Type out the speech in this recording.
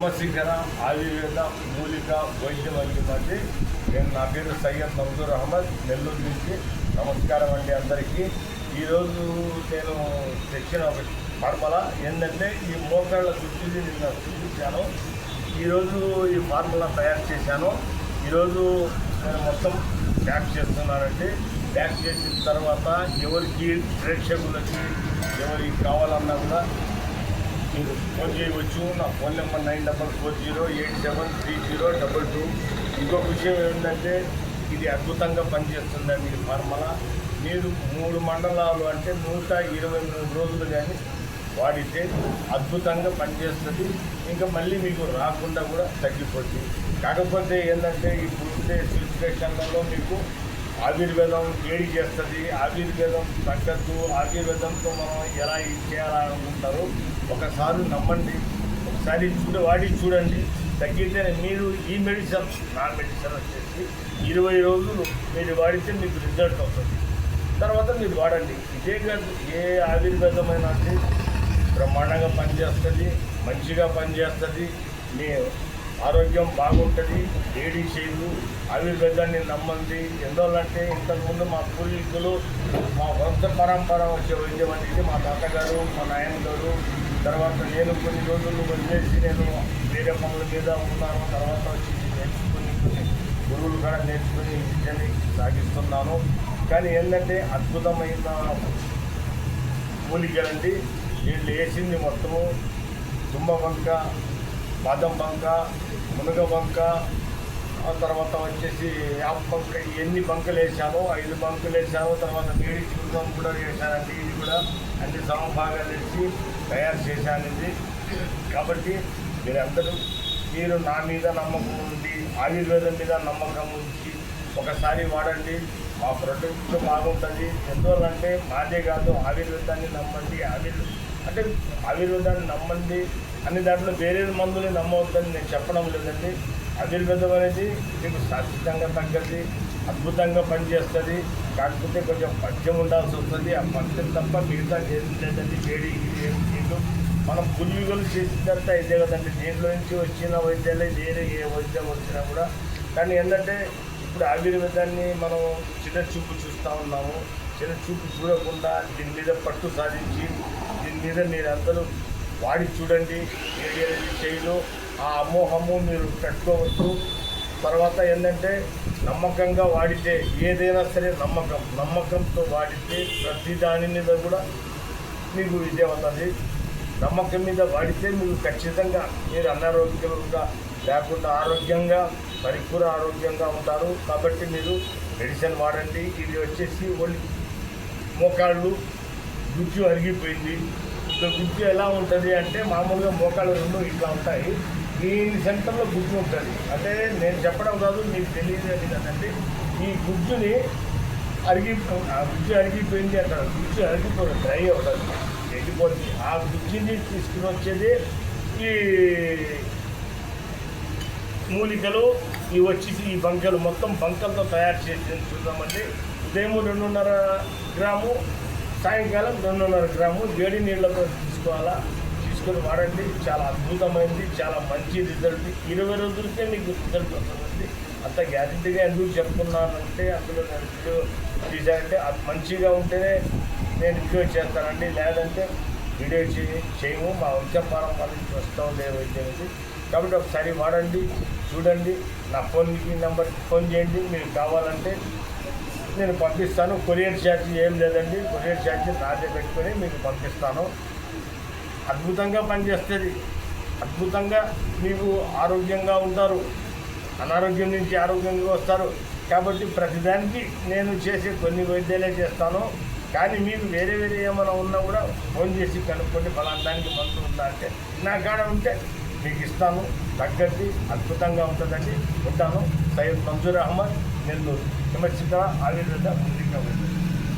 వశీకరణ ఆయుర్వేద మూలిక వైద్య మధ్య నేను నా పేరు సయ్యద్ మంజూర్ అహ్మద్ నెల్లూరు నుంచి. నమస్కారం అండి అందరికీ. ఈరోజు నేను తెచ్చిన ఒక ఫార్ములా ఏంటంటే ఈ మోకాళ్ళ గుర్తుని నిన్న చూపించాను. ఈరోజు ఈ ఫార్ములా తయారు చేశాను. ఈరోజు నేను మొత్తం ప్యాక్ చేస్తున్నానండి. ప్యాక్ చేసిన తర్వాత ఎవరికి ప్రేక్షకులకి ఎవరికి కావాలన్నా కూడా మీరు ఫోన్ చేయవచ్చు. నా ఫోన్ నెంబర్ 9440873022. ఇంకొక విషయం ఏంటంటే ఇది అద్భుతంగా పనిచేస్తుందండి ఈ ఫార్ములా. మీరు 3 మండలాలు అంటే 123 రోజులు కానీ వాడితే అద్భుతంగా పనిచేస్తుంది. ఇంకా మళ్ళీ మీకు రాకుండా కూడా తగ్గిపోతుంది. కాకపోతే ఏంటంటే ఇప్పుడుండే సిచ్యువేషన్లలో మీకు ఆయుర్వేదం వేడి చేస్తుంది, ఆయుర్వేదం తగ్గద్దు, ఆయుర్వేదంతో మనం ఎలా చేయాలనుకుంటారు. ఒకసారి నమ్మండి, ఒకసారి వాడి చూడండి. తగ్గితే మీరు ఈ మెడిసిన్ నా మెడిసిన్ వచ్చేసి 20 రోజులు మీరు వాడితే మీకు రిజల్ట్ వస్తుంది. తర్వాత మీరు వాడండి. ఇదే కాదు, ఏ ఆయుర్వేదమైనా బ్రహ్మాండంగా పనిచేస్తుంది, మంచిగా పనిచేస్తుంది. మీ ఆరోగ్యం బాగుంటుంది, వేడి చేయదు. ఆయుర్వేదాన్ని నమ్మండి. ఎందువల్లంటే ఇంతకుముందు మా పూర్వీకులు మా వంశ పరంపర వచ్చే వైద్యం అనేది మా తాతగారు, మా నాయనగారు, తర్వాత నేను కొన్ని రోజులు వదిలేసి నేను వేరే పనుల మీద ఉన్నాను. తర్వాత వచ్చి నేర్చుకుని గురువులు కూడా నేర్చుకుని విద్యని సాగిస్తున్నాను. కానీ ఏంటంటే అద్భుతమైన మూలికలండి. వీళ్ళు వేసింది మొత్తము తుమ్మ బంక, బాదం బంక, మునగ బంక, ఆ తర్వాత వచ్చేసి యాప్ బంక. ఎన్ని బంకలు వేసామో 5 బంకలు వేసాము. తర్వాత వేడి చూర్ణం కూడా వేసానండి. ఇది కూడా అన్ని సమభాగాలు వేసి తయారు చేశానండి. కాబట్టి మీరు నా మీద నమ్మకం ఉండి ఆయుర్వేదం మీద నమ్మకం ఉంచి ఒకసారి వాడండి. మా ప్రొడక్ట్ బాగుంటుంది. ఎందువల్లంటే మాదే కాదు, ఆయుర్వేదాన్ని నమ్మండి. ఆయుర్వేదాన్ని నమ్మండి అన్ని దాంట్లో వేరే మందుని నమ్మవద్దని నేను చెప్పడం లేదండి. ఆయుర్వేదం అనేది మీకు శాశ్వతంగా తగ్గది, అద్భుతంగా పనిచేస్తుంది. కాకపోతే కొంచెం పథ్యం ఉండాల్సి వస్తుంది. ఆ పథ్యం తప్ప మిగతా లేదండి. వేడి నీళ్ళు మనం పూర్వీకులు చేసినంత ఇదే కదండి. దీంట్లో నుంచి వచ్చిన వైద్యాలే వేరే ఏ వైద్యం వచ్చినా కూడా. కానీ ఏంటంటే ఇప్పుడు ఆయుర్వేదాన్ని మనం చిన్న చూపు చూస్తూ ఉన్నాము. చిన్న చూపు చూడకుండా దీని మీద పట్టు సాధించి దీని మీద మీరందరూ వాడి చూడండి. ఏది చేయలో ఆ అమోహము మీరు పెట్టుకోవచ్చు. తర్వాత ఏంటంటే నమ్మకంగా వాడితే ఏదైనా సరే నమ్మకంతో వాడితే ప్రతి దాని మీద కూడా మీకు విజయం అవుతుంది. నమ్మకం మీద వాడితే మీకు ఖచ్చితంగా మీరు అనారోగ్యంగా లేకుండా ఆరోగ్యంగా పరిపూర్ణ ఆరోగ్యంగా ఉంటారు. కాబట్టి మీరు మెడిసిన్ వాడండి. ఇది వచ్చేసి మోకాళ్ళు గుజ్జు అరిగిపోయింది. ఇంకా గుజ్జు ఎలా ఉంటుంది అంటే మామూలుగా మోకాళ్ళు 2 ఇట్లా ఉంటాయి. దీని సెంటర్లో గుజ్జు ఉంటుంది. అంటే నేను చెప్పడం కాదు, మీకు తెలియదు కదండి. ఈ గుజ్జుని గుజ్జు అరిగిపోయింది అంటారు. గుజ్జు అరిగిపోయి డ్రై అవుతుంది, ఎండిపోతుంది. ఆ గుజ్జుని తీసుకుని వచ్చేది ఈ మూలికలు. ఇవి వచ్చేసి ఈ బంకలు మొత్తం బంకలతో తయారు చేసి చూద్దామండి. ఉదయం 2.5 గ్రాము, సాయంకాలం 2.5 గ్రాము వేడి నీళ్ళతో తీసుకొని వాడండి. చాలా అద్భుతమైంది, చాలా మంచి రిజల్ట్. 20 రోజులకే మీకు రిజల్ట్ వస్తుందండి. అంత గ్యారెంటీగా ఎందుకు చెప్తున్నానంటే అందులో నేను వీడియో తీసానంటే అది మంచిగా ఉంటేనే నేను వీడియో చేస్తానండి. లేదంటే వీడియో చేయము. మా వంశపారంపర్యం నుంచి వస్తూ ఉండే వైద్యం ఇది. కాబట్టి ఒకసారి వాడండి, చూడండి. నా నెంబర్కి ఫోన్ చేయండి. మీకు కావాలంటే నేను పంపిస్తాను. కొరియర్ ఛార్జ్ ఏం లేదండి. కొరియర్ ఛార్జ్ నాదే పెట్టుకొని మీకు పంపిస్తాను. అద్భుతంగా పనిచేస్తుంది. అద్భుతంగా మీకు ఆరోగ్యంగా ఉంటారు. అనారోగ్యం నుంచి ఆరోగ్యంగా వస్తారు. కాబట్టి ప్రతిదానికి నేను చేసే కొన్ని వైద్యాలే చేస్తాను. కానీ మీకు వేరే ఏమైనా ఉన్నా కూడా ఫోన్ చేసి కనుక్కోండి. ఫలానానికి మందు ఉందా అంటే నా కాడ ఉంటే మీకు ఇస్తాను. తగ్గద్ది అద్భుతంగా ఉంటుందండి. ఉంటాను. సయ్యద్ మంజూర్ అహ్మద్, నెల్లూరు. విమర్శిత ఆయుర్వేద మూలిక.